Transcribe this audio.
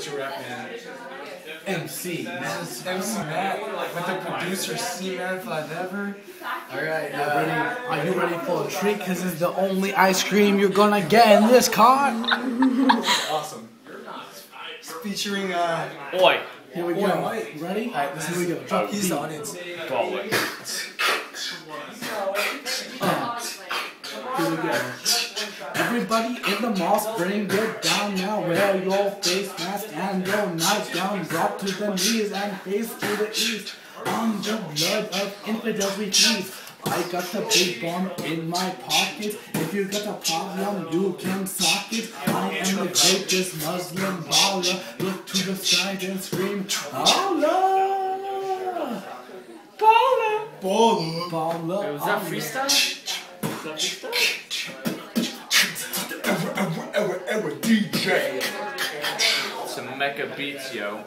What's your rap name? MC. This is MC Matt with the producer C-Man Forever. Alright, are you ready for a treat? Because it's the only ice cream you're gonna get in this car. Awesome. Featuring, Oi. Here we go. Ready? Alright, Here we go. Drop he's the audience. Galway. Here we go. Everybody in the mall, bring it down now. Wear your face mask and your nightgown. Drop to the knees and face to the east. On the blood of infidels we feast. I got the big bomb in my pocket. If you got a problem, you can sock it. I am the greatest Muslim baller. Look to the side and scream, Allah! Baller! Baller. Baller! Was that freestyle? Ever DJ. Some Mecca beats, yo.